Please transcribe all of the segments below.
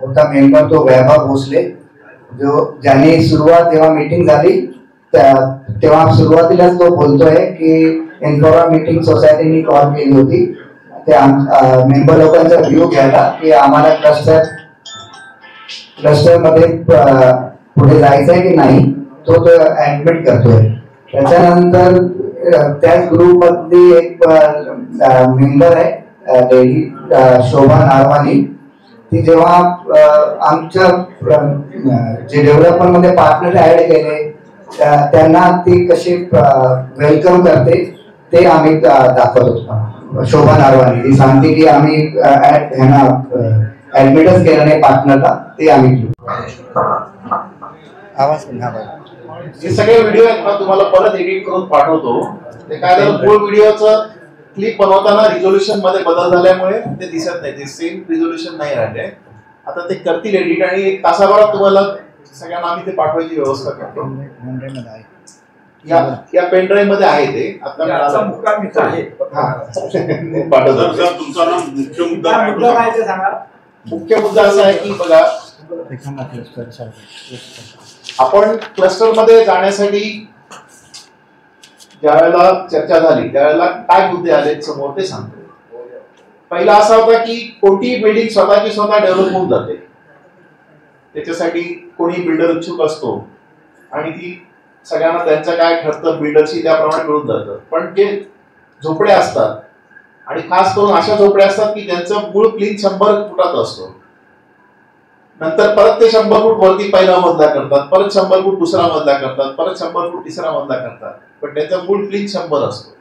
होता मेंबर तो वैभव भोसले, जो ज्यांनी सुरुवात जेव्हा मीटिंग झाली तेव्हा सुरुवातीलाच तो बोलतोय की इन्फोरा मीटिंग सोसायटीनी कॉल केली होती ते मेंबर लोकांचा व्ह्यू घ्यायला की आम्हाला क्लस्टर मध्ये पुढे जायचंय की नाही, तो ऍडमिट करतोय. त्याच्यानंतर त्याच ग्रुप मधली एक मेंबर आहे लेडी शोभा नारवानी, ती जेव्हा आमच्या जे डेव्हलपमेंट मध्ये पार्टनर ऍड केले त्यांना ती कशी वेलकम करते ते आम्ही दाखवत होतो. शोभा नारवानी ती सांगते की आम्ही ऍडमिटच केलं नाही पार्टनरला, ते आम्ही केलं. आवाज हे सगळे व्हिडिओ तुम्हाला परत एडिट करून पाठवतो. ते काय झालं, मूळ व्हिडिओचं क्लिप बनवताना रिझोल्यूशन मध्ये बदल झाल्यामुळे ते दिसत नाही, ते सेम रिझोल्यूशन नाही राहिले. आता ते करतील एडिट आणि एक तासाभरात तुम्हाला सगळ्यांना आम्ही ते पाठवायची व्यवस्था करतो. या पेन ड्राईव्ह मध्ये आहे ते. आता मुख्य मुद्दा असा आहे की बघा, आपण क्लस्टर मध्ये जाण्यासाठी ज्या वेळेला चर्चा झाली त्यावेळेला काय मुद्दे आले समोर ते सांगतो. पहिला असा होता की कोणतीही बिल्डिंग स्वतःची स्वतः डेव्हलप होऊन जाते, त्याच्यासाठी कोणी बिल्डर इच्छुक असतो आणि ती सगळ्यांना त्यांचं काय ठरतं बिल्डरशी त्याप्रमाणे मिळून जातं. पण जे झोपड्या असतात आणि खास करून अशा झोपड्या असतात की त्यांचं मूळ प्लीन 100 फुटात असतो, नंतर परत ते 100 फूट वरती पहिला मजला करतात, परत 100 फूट दुसरा मजला करतात, परत 100 फूट तिसरा मजला करतात, पण त्याचा मूळ प्लीन 100 असतो.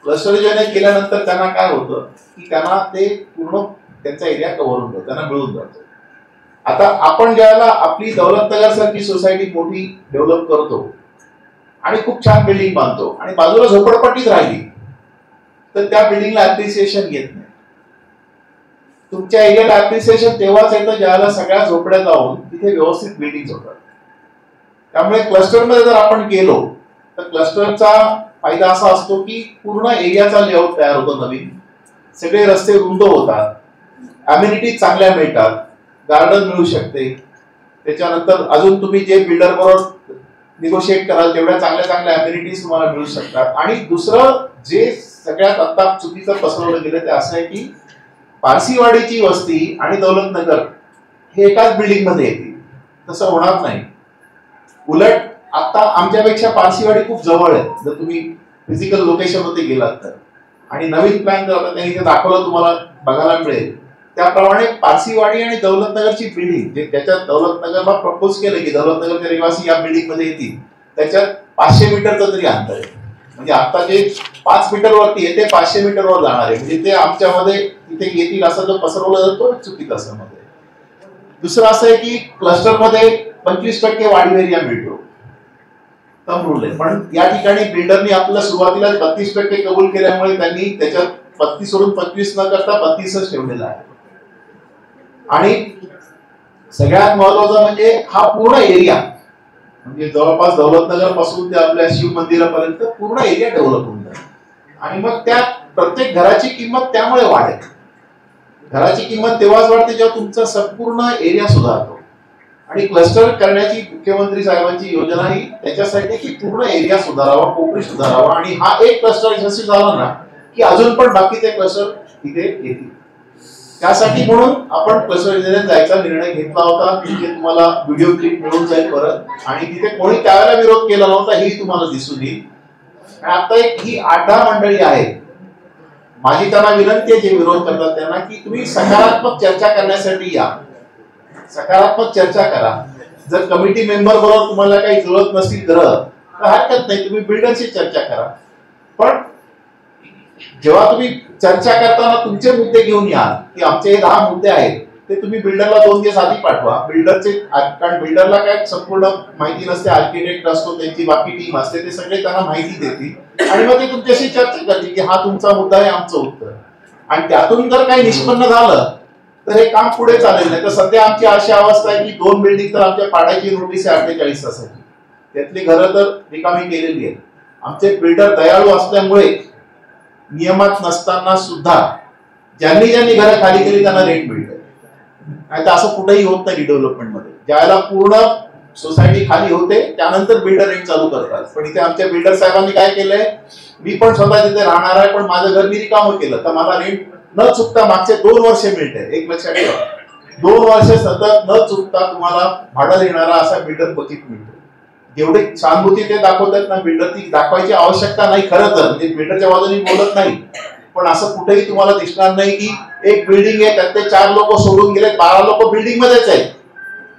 क्लस्टरायझेशन केल्यानंतर त्यांना काय होतं की त्यांना ते पूर्ण त्यांचा एरिया कव्हर होतो, त्यांना मिळून जातो. आता आपण ज्यावेळेला आपली दौलतनगर सारखी सोसायटी मोठी डेव्हलप करतो आणि खूप छान बिल्डिंग बांधतो आणि बाजूला झोपडपट्टीच राहिली तर त्या बिल्डिंगला ऍप्रिसिएशन येत नाही. तुमच्या एरियाला ऍप्रिसिएशन तेव्हाच येतं ज्यावेळेला सगळ्या झोपड्या जाऊन तिथे व्यवस्थित बिल्डिंग होतात. त्यामुळे क्लस्टरमध्ये जर आपण गेलो तर क्लस्टरचा फायदा असा असतो की पूर्ण एरियाचा लेआउट तयार होतो, नवीन सगळे रस्ते रुंद होतात, अम्युनिटीज चांगल्या मिळतात, गार्डन मिळू शकते. त्याच्यानंतर अजून तुम्ही जे बिल्डर बरोबर निगोशिएट कराल तेवढ्या चांगल्या चांगल्या अम्युनिटीज तुम्हाला मिळू शकतात. आणि दुसरं जे सगळ्यात आता चुकीचं पसरवलं गेलं ते असं आहे की पारसीवाडीची वस्ती आणि दौलतनगर हे एकाच बिल्डिंग मध्ये येतील, तसं होणार नाही. उलट आता आमच्यापेक्षा पारसीवाडी खूप जवळ आहे जर तुम्ही फिजिकल लोकेशन मध्ये गेलात तर. आणि नवीन प्लॅन जर आता त्यांनी इथे दाखवलं तुम्हाला बघायला मिळेल त्याप्रमाणे पारसीवाडी आणि दौलतनगरची बिल्डिंग जे त्याच्यात दौलतनगरला प्रपोज केलं की दौलतनगरचे रहिवासी या बिल्डिंग मध्ये येतील, त्याच्यात 500 मीटरचं तरी अंतर आहे. म्हणजे आता जे 5 मीटर वरती आहे ते 500 मीटर वर जाणार आहे. म्हणजे ते आमच्यामध्ये तिथे येतील असं जो पसरवलं जातो चुकीचं असं मध्ये. दुसरं असं आहे की क्लस्टर मध्ये 25% वाढीव एरिया मिळतो, कम रूल आहे. पण या ठिकाणी बिल्डरनी आपल्याला सुरुवातीला 32% कबूल केल्यामुळे त्यांनी त्याच्यात 32 सोडून 25 न करता 32च ठेवलेला आहे. आणि सगळ्यात महत्वाचं म्हणजे हा पूर्ण एरिया म्हणजे जवळपास दौलतनगर पासून ते आपल्या शिव मंदिरापर्यंत पूर्ण एरिया डेव्हलप होऊन जाईल. आणि मग त्या प्रत्येक घराची किंमत त्यामुळे वाढेल. घराची किंमत तेव्हाच वाढते जेव्हा तुमचा संपूर्ण एरिया सुधारतो. आणि क्लस्टर करण्याची मुख्यमंत्री साहेबांची योजना ही त्याच्यासाठी की पूर्ण एरिया सुधारावा, कोपरी सुधारावा. आणि हा एक क्लस्टर यशस्वी झाला ना की अजून पण बाकीचे क्लस्टर तिथे येतील. त्यासाठी म्हणून आपण क्लस्टरायझेशन जायचा निर्णय घेतला होता. तिथे तुम्हाला व्हिडिओ क्लिप मिळून जाईल परत. आणि तिथे कोणी त्यावेळेला विरोध केला नव्हता ही तुम्हाला दिसून येईल. आता एक ही 8-10 मंडळी आहेत, माझी त्यांना विनंती आहे जे विरोध करतात त्यांना की तुम्ही सकारात्मक चर्चा करण्यासाठी या, सकारात्मक चर्चा करा. जर कमिटी मेंबर बरोबर तुम्हाला काही जुळत नसतील तर हरकत नाही, तुम्ही बिल्डरशी चर्चा करा. पण जेव्हा तुम्ही चर्चा करताना तुमचे मुद्दे घेऊन या की आमचे हे 10 मुद्दे आहेत ते तुम्ही बिल्डरला 2 दिवस आधी पाठवा. बिल्डरचे कारण बिल्डरला काय संपूर्ण माहिती नसते, आर्किटेक्ट असतो, त्यांची बाकी टीम असते, ते सगळे त्यांना माहिती देतील आणि मग ते तुमच्याशी चर्चा करतील की हा तुमचा मुद्दा आहे, आमचं उत्तर. आणि त्यातून जर काही निष्पन्न झालं तर हे काम पुढे चालेल. नाही तर सध्या आमची अशी अवस्था आहे की 2 बिल्डिंग तर आमच्या पाडायची नोटीस आहे 48 तासाची, त्यातली घरं तर रिकामी केलेली आहेत. आमचे बिल्डर दयाळू असल्यामुळे नियमात नसताना सुद्धा ज्यांनी ज्यांनी घरं खाली केली त्यांना रेंट मिळते. नाही तर असं कुठेही होत नाही रिडेव्हलपमेंट मध्ये. ज्यावेळेला पूर्ण सोसायटी खाली होते त्यानंतर बिल्डर रेंट चालू करतात. पण इथे आमच्या बिल्डर साहेबांनी काय केलंय, मी पण स्वतः तिथे राहणार आहे पण माझं घर मी रिकामं केलं तर मला रेंट न चुकता मागचे 2 वर्ष मिळते. एक लक्षात ठेवा, 2 वर्ष सतत न चुकता तुम्हाला भाडं देणारा असा बिल्डर क्वचित मिळतो. जेवढी सहानुभूती ते दाखवतात ना बिल्डर, ती दाखवायची आवश्यकता नाही खरं तर. म्हणजे बिल्डरच्या बाजूने बोलत नाही, पण असं कुठेही तुम्हाला दिसणार नाही की एक बिल्डिंग आहे त्यात ते 4 लोक सोडून गेले, 12 लोक बिल्डिंग मध्येच आहेत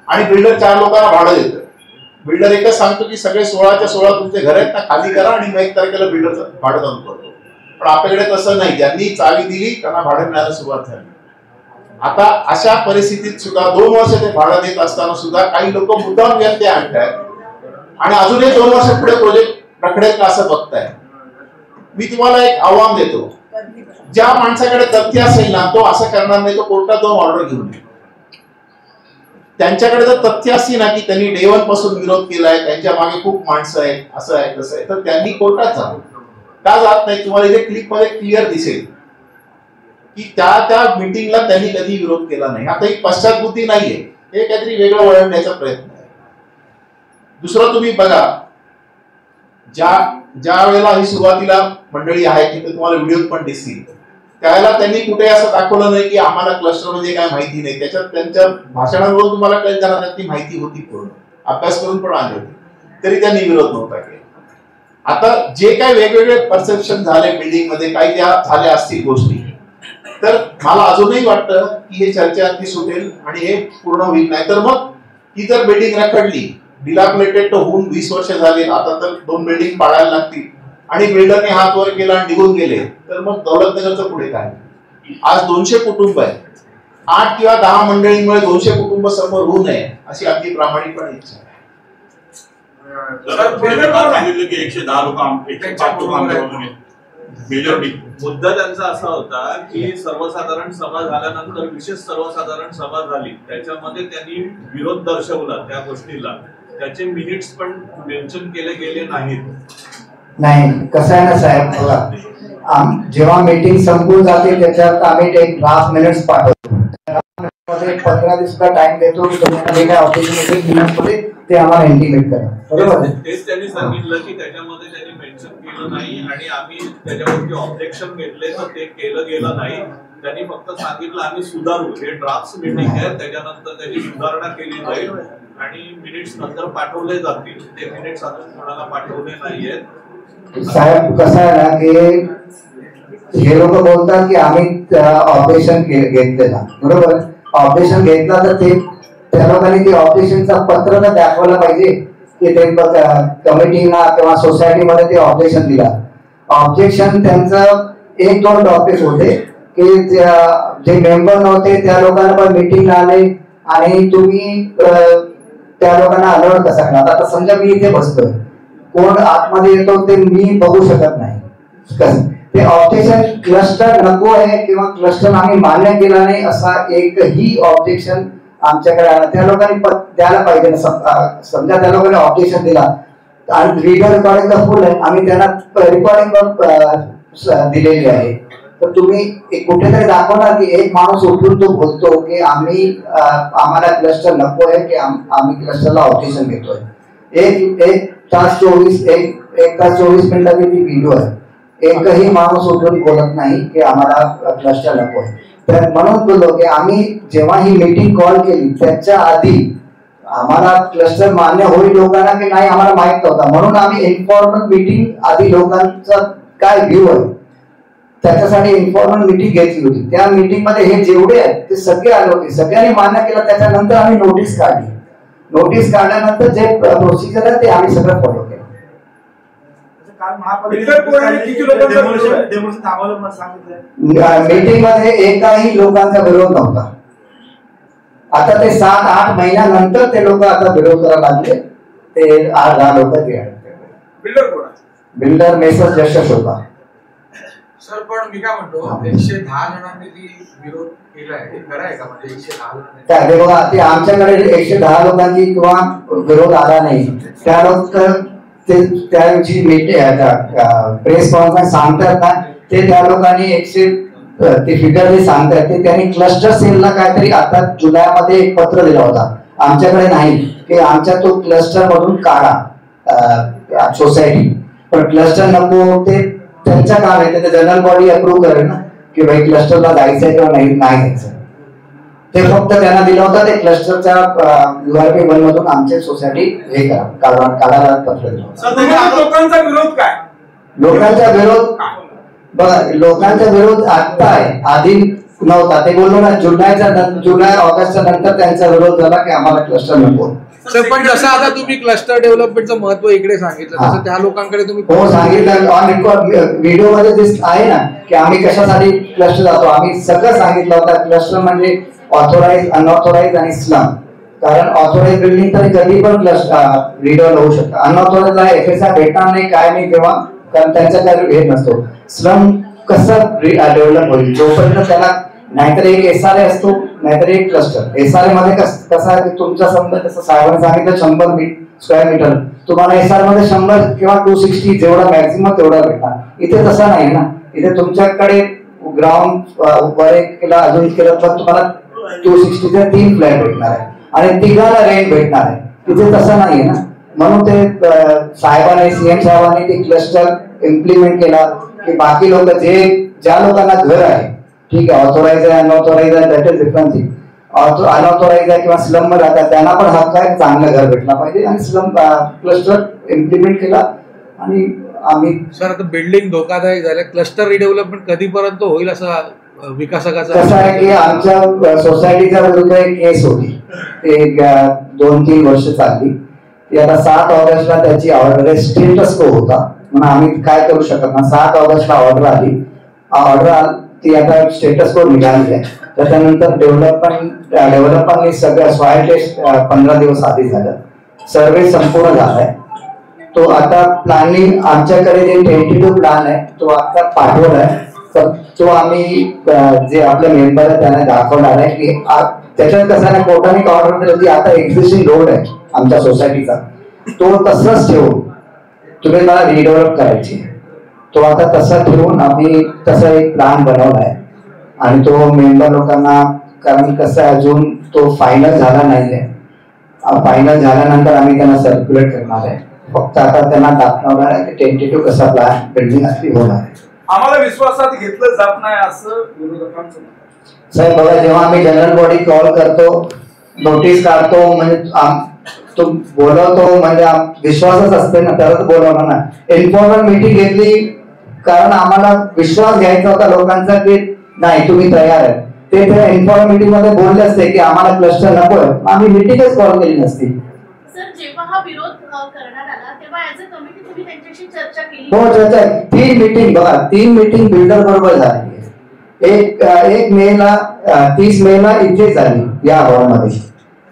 आणि बिल्डर 4 लोकांना भाडं देतो. बिल्डर एकच सांगतो की सगळे 16च्या 16 तुमचे घर आहेत ना खाली करा आणि मग 1 तारखेला बिल्डरचं भाडं चालू करतो. पण आपल्याकडे तसं नाही, ज्यांनी चावी दिली त्यांना भाडं मिळायला सुरुवात झाली. आता अशा परिस्थितीत सुद्धा 2 वर्ष ते भाडं देत असताना सुद्धा काही लोक मुद्दाम व्यत्यय आणतायत आणि अजूनही 2 वर्ष पुढे प्रोजेक्ट रखडेल का असं बघताय. मी तुम्हाला एक आव्हान देतो, ज्या माणसाकडे तथ्य असेल ना तो असं करणार नाही, तो कोर्टात जाऊन ऑर्डर घेऊन येईल. त्यांच्याकडे जर तथ्य असली ना की त्यांनी डे 1 पासून विरोध केलाय, त्यांच्या मागे खूप माणसं आहेत, असं आहे तसं आहे, तर त्यांनी कोर्टात जावं. का जात नाही? तुम्हाला इथे क्लिप मध्ये क्लिअर दिसेल की त्या मीटिंगला त्यांनी कधी विरोध केला नाही. आता ही पश्चातबुद्धी नाहीये, हे काहीतरी वेगळं वळवण्याचा प्रयत्न आहे. दुसरं तुम्ही बघा, ज्या वेळेला ही सुरुवातीला मंडळी आहे तिथे तुम्हाला व्हिडिओ पण दिसतील, त्यावेळेला त्यांनी कुठे असं दाखवलं नाही की आम्हाला क्लस्टर म्हणजे काय माहिती नाही. त्याच्यात त्यांच्या भाषणांवरून तुम्हाला कळत जाणार ती माहिती होती, पूर्ण अभ्यास करून पण आले होते, तरी त्यांनी विरोध नव्हता केला. आता जे काय वेगवेगळे परसेप्शन झाले बिल्डिंग मध्ये, काही त्या झाल्या असतील गोष्टी, तर मला अजूनही वाटतं की हे चर्चा ती सुटेल आणि हे पूर्ण होईल. नाही तर मग ही जर बिल्डिंग रखडली, डिलॅपिडेटेड होऊन 20 वर्ष झाली, आता तर 2 बिल्डिंग पाडायला लागतील आणि बिल्डरने हात वर केला आणि निघून गेले, तर मग दौलतनगरचं पुढे काय? आज 200 कुटुंब आहेत, 8 किंवा 10 मंडळींमुळे 200 कुटुंब समोर होऊ नये अशी अगदी प्रामाणिकपणे इच्छा आहे. सांगितलं की 110 लोक 105 लोक मुद्दा त्यांचा असा होता की सर्वसाधारण सभा झाल्यानंतर विशेष सर्वसाधारण सभा झाली, त्याच्यामध्ये त्यांनी विरोध दर्शवला त्या गोष्टीला, त्याचे मिनिट्स पण मेन्शन केले गेले नाहीत. नाही, कसं आहे ना साहेब, बघा जेव्हा मीटिंग संपून जाते त्याच्यात आम्ही एक ड्राफ्ट मिनिट्स पाठवतो. 15 दिवसाचा टाइम देतो की तुम्ही काय ऑफिसमध्ये ते आम्हाला इंटिमेट करा, बरोबर? तेच त्यांनी सांगितलं की त्याच्यामध्ये त्यांनी मेन्शन केलं नाही आणि आम्ही त्याच्यावरती ऑब्जेक्शन घेतले तर ते केलं गेलं नाही. त्यांनी फक्त सांगितलं आम्ही सुधारू, हे ड्राफ्ट मीटिंग आहे, त्याच्यानंतर त्याची सुधारणा केली जाईल आणि मिनिट्स नंतर पाठवले जातील. ते मिनिट्स अजून कोणाला पाठवले नाहीयेत. साहेब कसं आहे ना की हे लोक बोलतात की आम्ही ऑपरेशन घेतलेला, बरोबर? ऑपरेशन घेतला तर ते त्या लोकांनी ते ऑपरेशनचा पत्र तर दाखवलं पाहिजे की ते कमिटीला किंवा सोसायटीमध्ये ते ऑब्जेक्शन दिला. ऑब्जेक्शन त्यांचं 1-2 टॉपिक होते की जे मेंबर नव्हते त्या लोकांना पण मीटिंगला आले आणि तुम्ही त्या लोकांना अलाउड कसा करा. आता समजा मी इथे बसतोय, कोण आतमध्ये येतो ते मी बघू शकत नाही. ते ऑब्जेक्शन क्लस्टर नको आहे किंवा क्लस्टर आम्ही मान्य केला नाही असा एकही ऑब्जेक्शन आमच्याकडे आला. त्या लोकांनी द्यायला पाहिजे ना. समजा त्या लोकांनी ऑब्जेक्शन दिला आणि व्हिडिओ रेकॉर्डिंग तर फुल आहे, आम्ही त्यांना रेकॉर्डिंग पण दिलेली आहे, तर तुम्ही कुठेतरी दाखवणार की एक माणूस उठून तो बोलतो की आम्हाला क्लस्टर नको आहे की आम्ही क्लस्टरला ऑब्जेक्शन घेतोय. एक तास 24 मिनिटाची ती व्हिडिओ आहे, एकही माणूस उठून बोलत नाही की आम्हाला क्लस्टर नको आहे. तर म्हणून बोललो की आम्ही जेव्हा ही मीटिंग कॉल केली त्याच्या आधी आम्हाला क्लस्टर मान्य होईल लोकांना की नाही आम्हाला माहित नव्हता, म्हणून आम्ही इन्फॉर्मल मीटिंग आधी लोकांचा काय व्ह्यू आहे त्याच्यासाठी इन्फॉर्मल मीटिंग घेतली होती. त्या मीटिंग मध्ये हे जेवढे आहेत ते सगळे आले होते, सगळ्यांनी मान्य केलं. त्याच्यानंतर आम्ही नोटीस काढली. नोटीस काढल्यानंतर जे प्रोसिजर आहे ते आम्ही सगळं फॉलो केलं. मीटिंग मध्ये एकाही लोकांचा विरोध नव्हता. आता ते 7-8 महिन्यानंतर ते लोक आता विरोध करायला लागले. ते 8-10 लोक जे आहेत. बिल्डर मेसर यशस्वी होता. सर पण मी काय म्हणतो 110 जणांनी जी विरोध केलाय हे खरं आहे का? म्हणजे 110 लोक बघा, ते आमच्याकडे 110 लोकांची किंवा विरोध आला नाही. त्या लोक त्या दिवशी प्रेस कॉन्फरन्स सांगतात ना, ते त्या लोकांनी ते फिगर जे सांगतायत ते त्यांनी क्लस्टर सेलला काहीतरी आता जुलैमध्ये एक पत्र दिला होता, आमच्याकडे नाही, की आमच्या तो क्लस्टर मधून काढा सोसायटी, पण क्लस्टर नको ते त्यांच्या काम आहे, ते जनरल बॉडी अप्रूव्ह करेल ना की भाई क्लस्टरला जायचंय किंवा नाही जायचं. ते फक्त त्यांना दिलं होतं, ते क्लस्टरच्या URP 1 मधून आमची सोसायटी हे काढायला पत्र दिलं. लोकांचा विरोध काय? लोकांचा विरोध बघा, लोकांचा विरोध आता आहे, आधी नव्हता. ते बोललो ना जुलै ऑगस्टच्या नंतर त्यांचा विरोध झाला की आम्हाला क्लस्टर नको. सर पण जसं आता तुम्ही क्लस्टर डेव्हलपमेंटचं महत्व इकडे सांगितलं तसं त्या लोकांकडे तुम्ही हो सांगितलं, ऑन रेकॉर्ड व्हिडिओ मध्ये जे आहे ना की आम्ही कशासाठी क्लस्टर जातो, आम्ही सगळं सांगितलं होतं. क्लस्टर म्हणजे ऑथोराइज, अनऑथोराइज आणि स्लम. कारण ऑथोराइज बिल्डिंग तरी कधी पण क्लस्टर रिन्युअल होऊ शकतं, अनऑथोराइजला FSI भेटणार नाही, काय नाही तेव्हा, कारण त्यांचा काही हे नसतो. स्लम कसं डेव्हलप होईल जोपर्यंत त्याला नाहीतर एक SRA असतो नाहीतर एक क्लस्टर. SRA मध्ये कसं आहे की तुमचा समजा जसं साहेबांनी सांगितलं 100 स्क्वेअर मीटर, तुम्हाला SR मध्ये 100 किंवा 260 जेवढा मॅक्सिमम तेवढा भेटणार. इथे तसं नाही ना, इथे तुमच्याकडे ग्राउंड वर एक केला अजून केलं तर तुम्हाला 260चे 3 फ्लॅट भेटणार आहे आणि तिघाला रेंट भेटणार आहे. इथे तसं नाहीये ना, म्हणून ते साहेबांनी CM साहेबांनी ते क्लस्टर इम्प्लिमेंट केला की बाकी लोक ज्या लोकांना घर आहे, ठीक आहे, ऑथोराइज आहे अनऑथोराइज आहे that is different thing. Unauthorise आहे किंवा स्लम मध्ये राहतात त्यांना पण हक्क आहे चांगलं घर भेटला पाहिजे, आणि स्लम क्लस्टर इम्प्लिमेंट केला. आणि आम्ही सर आता बिल्डिंग धोकादायक झाल्या, क्लस्टर रिडेव्हलपमेंट कधीपर्यंत होईल असं विकासकाचा कसं आहे की आमच्या सोसायटीच्या विरुद्ध एक केस होती, एक 2-3 वर्ष चालली. ती आता 7 ऑगस्टला त्याची ऑर्डर स्टेटस को होता, म्हणून आम्ही काय करू शकत ना. 7 ऑगस्टला ऑर्डर आली, ती आता स्टेटस को निघाली आहे. त्याच्यानंतर डेव्हलपरनी सगळं सॉइल टेस्ट 15 दिवस आधी झालं, सर्वे संपूर्ण झालाय. तो आता प्लॅनिंग आमच्याकडे जे टेंटेटिव्ह प्लॅन आहे तो आता पाठवलाय, तर तो आम्ही जे आपले मेंबर आहे त्यांना दाखवणार आहे की त्याच्यात कसं आहे, कोर्टाने ऑर्डर दिली की आता एक्झिस्टिंग रोड आहे आमच्या सोसायटीचा, तो तसंच ठेवून तुम्ही मला रिडेव्हलप करायची, तो आता तसा ठेवून आम्ही तसा एक प्लॅन बनवलाय. आणि तो मेंबर लोकांना, कारण कसं अजून तो फायनल झाला नाहीये, फायनल झाल्यानंतर आम्ही त्यांना सर्क्युलेट करणार आहे. फक्त आता त्यांना दाखवणार आहे की टेंटेटिव्ह कसा प्लॅन बिल्डिंग असली होणार आहे. आम्हाला विश्वासात घेतलं जात नाही असं विरोधकांचं. साहेब बघा, जेव्हा आम्ही जनरल बॉडी कॉल करतो, नोटीस काढतो, म्हणजे तो बोलवतो, म्हणजे विश्वासच असते ना, तरच बोलवणार ना. इन्फॉर्मल मीटिंग घेतली कारण आम्हाला विश्वास घ्यायचा होता लोकांचा की नाही तुम्ही तयार आहे. ते इन्फॉर्मल मीटिंग मध्ये बोलले असते की आम्हाला क्लस्टर नकोय, आम्ही मीटिंगच कॉल केली नसती. सर जेव्हा हा विरोध करण्यात आला तेव्हा ऍज अ कमिटी तुम्ही त्यांच्याशी चर्चा केली? हो चर्चा, 3 मीटिंग बघा, 3 मीटिंग बिल्डर बरोबर झाली. एक मेला 30 मेला इथे झाली या हॉलमध्ये,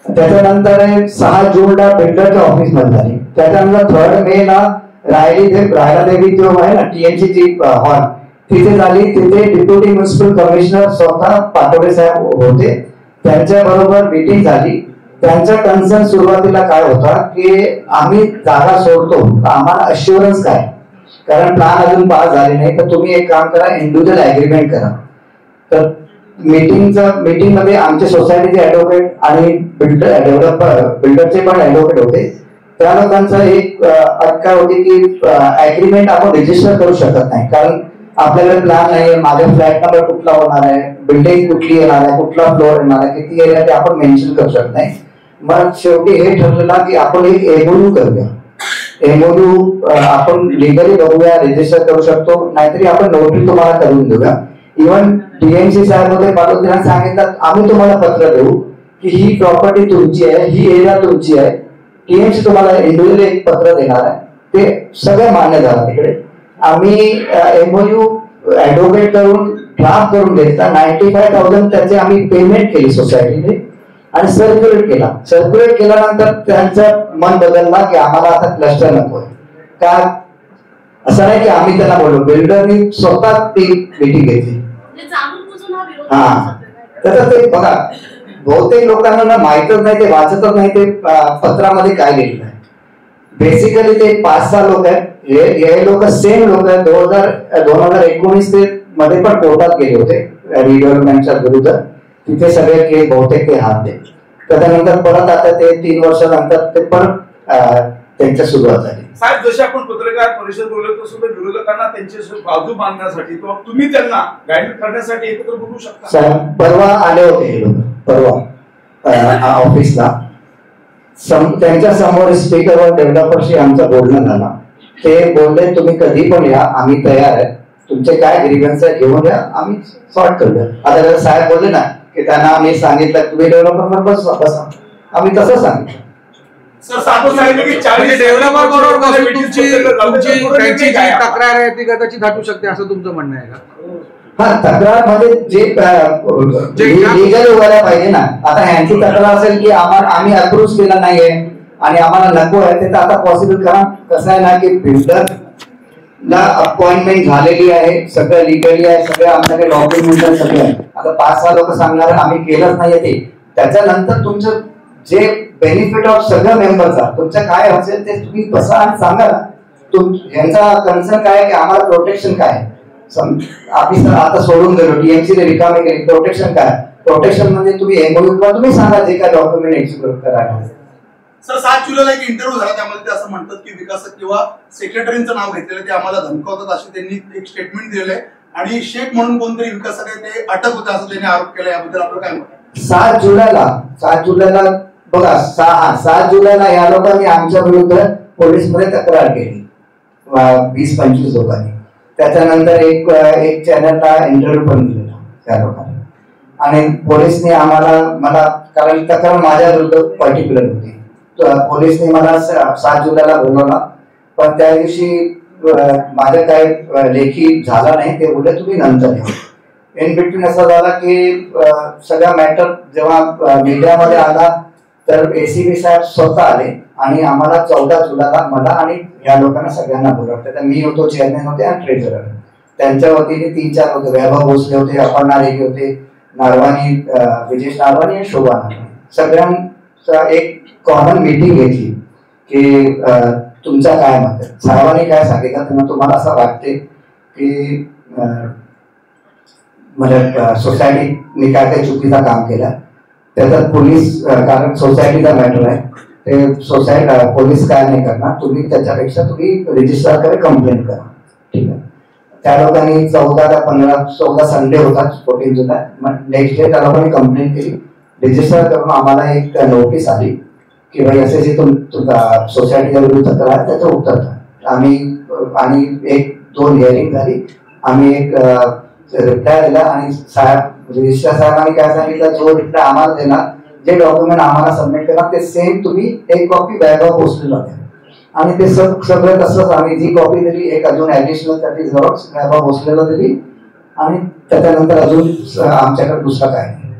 त्याच्यानंतर 6 जूनला बिल्डरच्या ऑफिस मध्ये झाली, त्याच्यानंतर 3 मेला रायला देवी जो आहे ना TNC ची हॉल तिथे झाली. तिथे डेप्युटी म्युनिसिपल कमिशनर स्वतः पाटोळे साहेब होते, त्यांच्या बरोबर मीटिंग झाली. त्यांचा कन्सर्न सुरुवातीला काय होता की आम्ही जागा सोडतो तर आम्हाला अश्युरन्स काय, कारण प्लॅन अजून पास झाले नाही, तर तुम्ही एक काम करा, इंडिव्हिज्युअल अग्रीमेंट करा. तर मीटिंग मध्ये आमचे सोसायटीचे ऍडव्होकेट आणि बिल्डरचे पण ऍडव्होकेट होते. त्या लोकांचा एक अटका होती की अग्रीमेंट आपण रजिस्टर करू शकत नाही, कारण आपल्याकडे प्लॅन नाही, माझा फ्लॅट नंबर कुठला होणार आहे, बिल्डिंग कुठली येणार आहे, कुठला फ्लोअर येणार आहे, किती एरिया ते आपण मेन्शन करू शकत नाही. मग शेवटी हे ठरलेलं की आपण एक MOU करूया. MOU आपण लिगली बघूया, रजिस्टर करू शकतो, नाहीतरी आपण नोटरी तुम्हाला करून देऊया. इव्हन DMC साहेब होते, त्यांना सांगितलं आम्ही तुम्हाला पत्र देऊ की ही प्रॉपर्टी तुमची आहे, ही एरिया तुमची आहे, TMC तुम्हाला इंडिव्हिज्युअल एक पत्र देणार आहे. ते सगळं मान्य झालं तिकडे. आम्ही MOU ऍडव्होकेट करून ड्राफ्ट करून घेतला. 95,000 त्याचे आम्ही पेमेंट केली सोसायटीने आणि सर्क्युलेट केला. सर्क्युलेट केल्यानंतर त्यांचं मन बदलला की आम्हाला आता क्लस्टर नकोय. का असं नाही की आम्ही त्यांना बोललो, बिल्डरनी स्वतः ती मीटिंग घेतली. हा, तर ते बघा, बहुतेक लोकांना माहितच नाही, ते वाचतच नाही ते पत्रामध्ये काय लिहिलं आहे. बेसिकली ते 5-6 लोक आहेत, हे लोक सेम लोक आहेत. 2019 मध्ये पण कोर्टात गेले होते. रिडेव्हलपमेंटच्या विरुद्ध, तिथे सगळे केस बहुतेक ते हारले. त्याच्यानंतर परत आता ते 3 वर्षानंतर ते परत त्यांच्या सुरुवात झाली. साहेब, जसे आपण पत्रकार परिषद बोलत असतो तर विरोधकांना त्यांची बाजू मांडण्यासाठी किंवा तुम्ही त्यांना गाईड करण्यासाठी एकत्र बोलू शकता. साहेब, परवा आले होते हे लोक, परवा ऑफिसला. त्यांच्या समोर स्पीकरवर डेव्हलपरशी आमचं बोलणं झालं. ते बोलले तुम्ही कधी पण या, आम्ही तयार आहे, तुमचे काय ग्रीव्हन्स आहे घेऊन या, आम्ही सॉर्ट करूया. आता साहेब बोलले ना की त्यांना आम्ही सांगितलं तुम्ही डेव्हलपर बसा, आम्ही तसं सांगितलं. सर, आपण सांगितलं की 40 डेव्हलपर बरोबर त्यांची जी तक्रार आहे ती कदाचित हटू शकते असं तुमचं म्हणणं आहे का? हा, तक्रार मध्ये जे लिगल व्हायला पाहिजे ना. आता ह्यांची तक्रार असेल की आम्ही अप्रूव्ह केला नाहीये आणि आम्हाला नको आहे, ते तर आता पॉसिबल करा. कसं आहे ना की बिल्डरला अपॉइंटमेंट झालेली आहे, सगळं लिगली आहे, सगळं आमच्याकडे डॉक्युमेंट सगळे आहे. आता 5-6 लोक सांगणार आम्ही केलंच नाहीये ते. त्याच्यानंतर तुमचं जे बेनिफिट ऑफ सगळं मेंबरचा तुमचं काय असेल ते तुम्ही बसा आणि सांगा ना. यांचा कन्सर्न काय आहे की आम्हाला प्रोटेक्शन काय, आम्ही आता सोडून गेलो, टीएमसी रिकामे केली, प्रोटेक्शन काय? प्रोटेक्शन म्हणजे तुम्ही एमओयू किंवा तुम्ही सांगा जे काय डॉक्युमेंट एक्झिक्यूट करायला. सर, 7 जुलैला एक इंटरव्ह्यू झाला, त्यामध्ये ते असं म्हणतात की विकासक किंवा सेक्रेटरींचं नाव घेतलेलं ते आम्हाला धमकावतात असे त्यांनी एक स्टेटमेंट दिलेलं आहे. आणि शेख म्हणून कोणतरी विकासक आहे ते अटक होते असं त्यांनी आरोप केला. याबद्दल आपलं काय मत? 7 जुलैला बघा, 7 जुलैला या लोकांनी आमच्या विरुद्ध पोलीस मध्ये तक्रार केली 20-25 लोकांनी. त्याच्यानंतर एक चॅनलला इंटरव्ह्यू पण दिलेला त्या लोकांनी. आणि पोलिसने मला कारण तक्रार माझ्या विरुद्ध पर्टिक्युलर होती, पोलिसने मला 7 जुलैला बोलवला. पण त्या दिवशी माझं काही लेखी झाला नाही, ते बोलले तुम्ही नंतर या. इन बिटवीन असा झाला की सगळा मॅटर जेव्हा मीडियामध्ये आला तर एसीबी साहेब स्वतः आले आणि आम्हाला 14 जुलैला मला आणि या लोकांना सगळ्यांना बोलवलं. तर मी होतो, चेअरमॅन होते आणि ट्रेझरर. त्यांच्या वतीने 3-4 होते, वैभव भोसले होते, अपर्णा रेगे होते, नारवानी, विजेश नारवानी आणि शोभा नारवानी. सगळ्यांचा एक कॉमन मीटिंग घेतली की तुमचा काय मत आहे. साहेबांनी काय सांगितलं त्यांना, तुम्हाला असं वाटते की म्हणजे सोसायटीने काय चुकीचा काम केलं, त्याच्यात पोलीस, कारण सोसायटीचा मॅटर आहे, ते पोलीस काय नाही करणार, तुम्ही त्याच्यापेक्षा तुम्ही रजिस्ट्रारकडे कंप्लेंट करा. ठीक आहे. त्या लोकांनी 14 संडे होता 14 जुलै, नेक्स्ट डे त्या लोकांनी कंप्लेंट केली. रजिस्टर करून आम्हाला एक नोटीस आली की भाई असे जे तुमचा सोसायटीच्या विरुद्ध तक्रार आहे त्याचं उत्तर द्या. आणि 1-2 हिअरिंग झाली, आम्ही एक रिप्लाय दिला आणि रजिस्ट्रार साहेबांनी काय सांगितलं, जो रिप्लाय आम्हाला देणार, जे डॉक्युमेंट आम्हाला सबमिट करणार ते सेम तुम्ही एक कॉपी वैभव भोसलेला द्या. आणि ते सगळं तसंच आम्ही जी कॉपी दिली, एक अजून ऍडिशनल त्याची झेरॉक्स वैभव भोसलेला दिली. आणि त्याच्यानंतर अजून आमच्याकडे दुसरा काय नाही.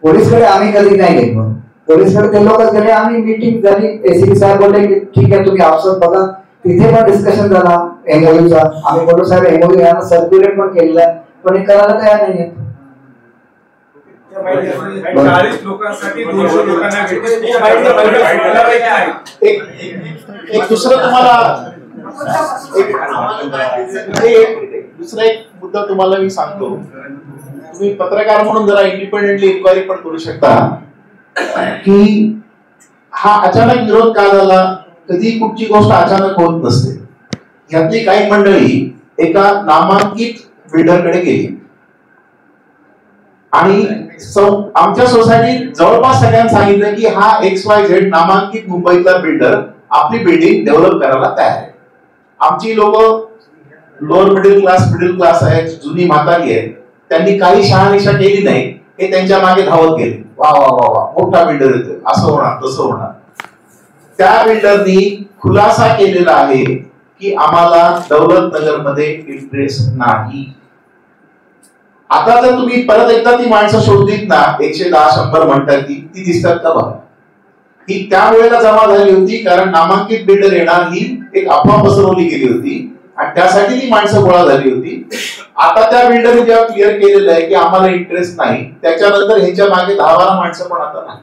पोलीसकडे आम्ही कधी नाही गेलो, पोलीसकडे ते लोकच गेले. आम्ही मीटिंग झाली, एसीपी साहेब बोलले की ठीक आहे तुम्ही ऑफिसर बघा. तिथे पण डिस्कशन झाला एमओयूचा. आम्ही बोललो साहेब एमओयू यांना सर्क्युलेट पण केलेला आहे, पण हे करायला तयार नाहीये. 40 लोकांसाठी 200 लोकांना एक दुसरं तुम्हाला दुसरा एक मुद्दा तुम्हाला मी सांगतो. तुम्ही पत्रकार म्हणून जरा इंडिपेंडेंटली इन्क्वायरी पण करू शकता की हा अचानक विरोध का झाला. कधी कुठची गोष्ट अचानक होत नसते. यातली काही मंडळी एका नामांकित बिल्डरकडे गेली आणि आमच्या सोसायटीत जवळपास सगळ्यांना सांगितलं की हा XYZ नामांकित मुंबईतला बिल्डर आपली बिल्डिंग डेव्हलप करायला तयार आहे. आमची लोक लोअर मिडल क्लास आहेत, जुनी म्हातारी आहेत, त्यांनी काही शहानिशा केली नाही, हे त्यांच्या मागे धावत गेले. वा वा वा वा, मोठा बिल्डर येतो, असं होणार तसं होणार. त्या बिल्डरनी खुलासा केलेला आहे की आम्हाला दौलत नगर मध्ये इंटरेस्ट नाही. आता जर तुम्ही परत एकदा ती माणसं शोधलीत ना, 110-100 म्हणतात ती दिसतात का बघा. ही त्यावेळेला जमा झाली होती कारण नामांकित बिल्डर येणार ही एक अफवा पसरवली गेली होती आणि त्यासाठी ती माणसं गोळा झाली होती. आता त्या बिल्डरने जेव्हा क्लिअर केलेलं आहे की आम्हाला इंटरेस्ट नाही, त्याच्यानंतर ह्याच्या मागे 10-12 माणसं पण आता नाही.